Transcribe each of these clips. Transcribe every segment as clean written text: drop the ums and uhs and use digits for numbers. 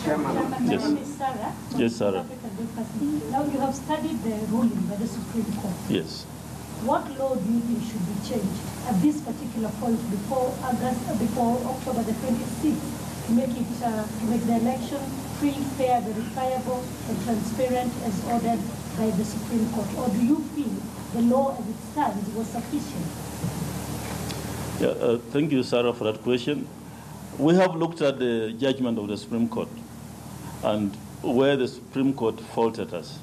Chairman. Yes. My name is Sarah. Yes, Sarah. Now you have studied the ruling by the Supreme Court. Yes. What law do you think should be changed at this particular point before October the 26th to make it to make the election free, fair, verifiable, and transparent as ordered by the Supreme Court? Or do you feel the law as it stands was sufficient? Yeah, thank you, Sarah, for that question. We have looked at the judgment of the Supreme Court and where the Supreme Court faulted us.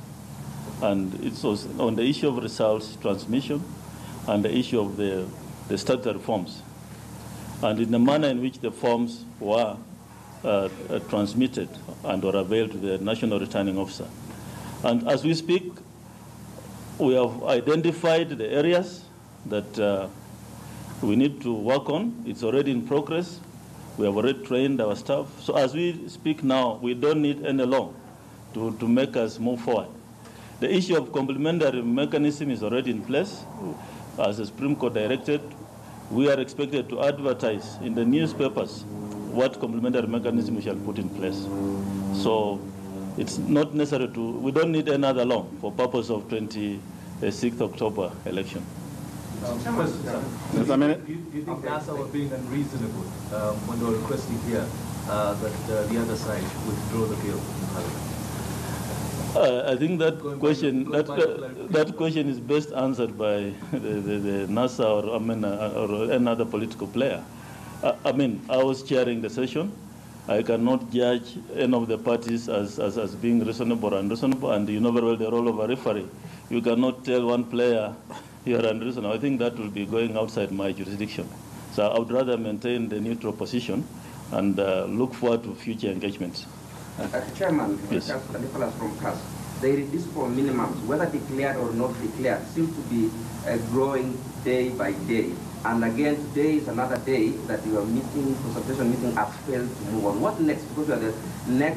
And it was on the issue of results transmission and the issue of the statutory forms, and in the manner in which the forms were transmitted and were availed to the National Returning Officer. And as we speak, we have identified the areas that we need to work on. It's already in progress. We have already trained our staff. So as we speak now, we don't need any law to make us move forward. The issue of complementary mechanism is already in place. As the Supreme Court directed, we are expected to advertise in the newspapers what complementary mechanism we shall put in place. So it's not necessary we don't need another law for purpose of 26th October election. Do you think NASA were being unreasonable when they were requesting here that the other side withdraw the bill in Parliament? I think that question is best answered by the NASA or another political player. I was chairing the session. I cannot judge any of the parties as being reasonable or unreasonable, and you know very well the role of a referee. You cannot tell one player you are unreasonable. I think that will be going outside my jurisdiction. So I would rather maintain the neutral position and look forward to future engagements. Chairman, yes. Nicholas from CAS, the irreducible minimums, whether declared or not declared, seem to be growing day by day. And again, today is another day that your consultation meeting has failed to move on. What next? Because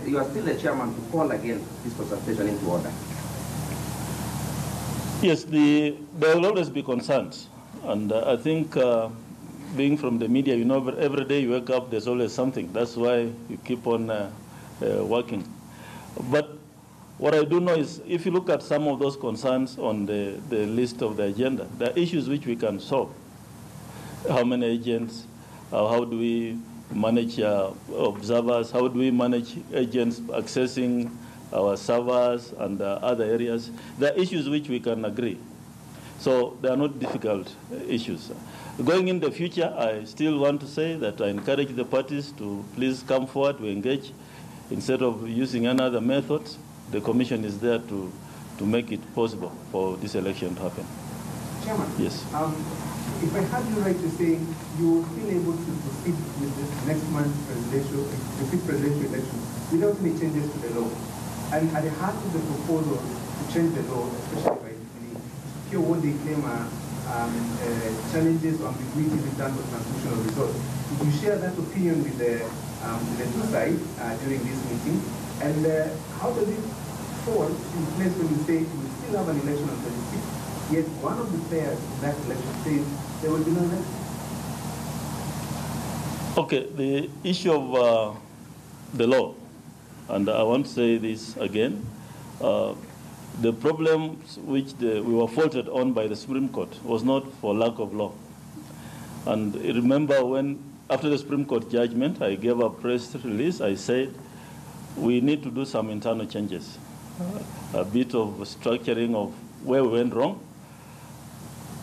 you are still the chairman to call again this consultation into order. Yes, there will always be concerns. And I think being from the media, you know, every day you wake up, there's always something. That's why you keep on working. But what I do know is, if you look at some of those concerns on the list of the agenda, there are issues which we can solve. How many agents? How do we manage observers? How do we manage agents accessing our servers and other areas? There are issues which we can agree. So they are not difficult issues. Going in the future, I still want to say that I encourage the parties to please come forward to engage. Instead of using another method, the Commission is there to make it possible for this election to happen. Chairman, yes. If I had you right to say you feel able to proceed with this next month's presidential election without any changes to the law, and at the heart of the proposal to change the law, especially by the secure what they claim are challenges or ambiguities in terms of transmission of results, would you share that opinion with the two sides during this meeting? And how does it fall in place when you say you will still have an election on 26th, yet one of the players in that election says there will be no election? Okay, the issue of the law, and I want to say this again, the problems which we were faulted on by the Supreme Court was not for lack of law. And remember when, after the Supreme Court judgment, I gave a press release, I said, we need to do some internal changes, a bit of structuring of where we went wrong.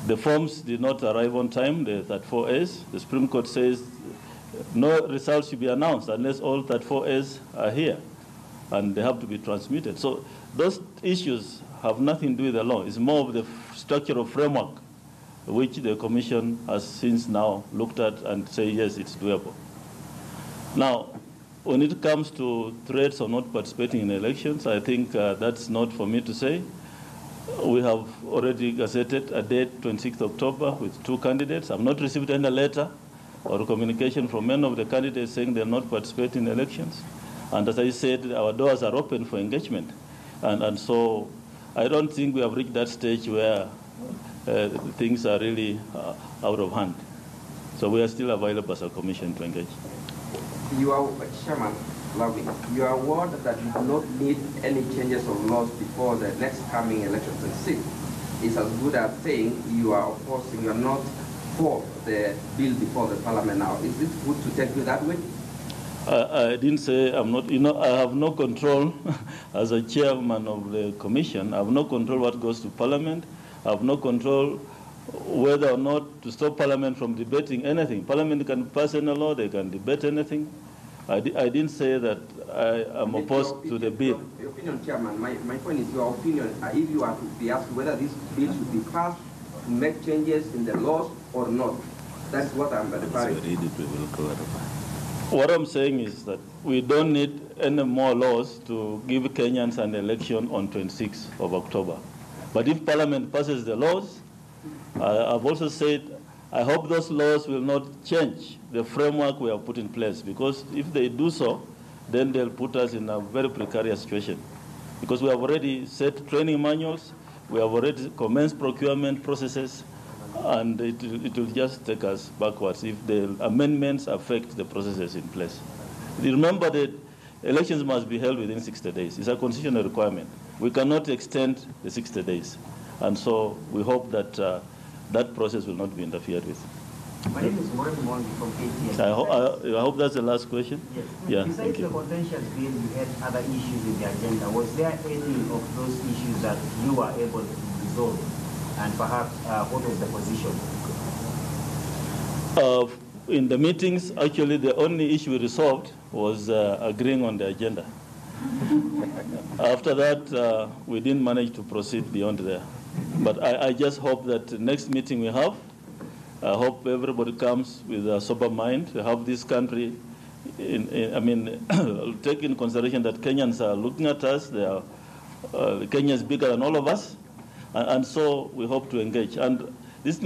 The forms did not arrive on time, the 34As. The Supreme Court says no results should be announced unless all 34As are here, and they have to be transmitted. So those issues have nothing to do with the law. It's more of the structural framework which the Commission has since now looked at and say, yes, it's doable. Now, when it comes to threats of not participating in elections, I think that's not for me to say. We have already gazetted a date, 26th October, with 2 candidates. I've not received any letter or communication from any of the candidates saying they're not participating in elections. And as I said, our doors are open for engagement. And so I don't think we have reached that stage where things are really out of hand. So we are still available as a commission to engage. You are, Chairman, Lovely. Your word that you do not need any changes of laws before the next coming election 26 is as good as saying you are opposing, you are not for the bill before the parliament now. Is it good to take you that way? I didn't say I'm not, I have no control as a chairman of the commission. I have no control what goes to parliament. I have no control whether or not to stop parliament from debating anything. Parliament can pass any law, they can debate anything. I didn't say that I am opposed to the bill. Your opinion, Chairman, my point is your opinion. If you are to be asked whether this bill should be passed to make changes in the laws or not, that's what I'm referring to. What I'm saying is that we don't need any more laws to give Kenyans an election on 26th of October. But if Parliament passes the laws, I've also said I hope those laws will not change the framework we have put in place, because if they do so, then they'll put us in a very precarious situation. Because we have already set training manuals, we have already commenced procurement processes, and it will just take us backwards if the amendments affect the processes in place. Remember that elections must be held within 60 days. It's a constitutional requirement. We cannot extend the 60 days. And so we hope that that process will not be interfered with. My name is Mohamed Mwangi from ATS. I hope that's the last question. Yes. Yeah, Besides the contentious bill, you had other issues in the agenda. Was there any of those issues that you were able to resolve? And perhaps what was the position? In the meetings, actually, the only issue we resolved was agreeing on the agenda. After that, we didn't manage to proceed beyond there. But I just hope that the next meeting we have, I hope everybody comes with a sober mind to have this country, take in consideration that Kenyans are looking at us. Kenya is bigger than all of us. And so we hope to engage. And this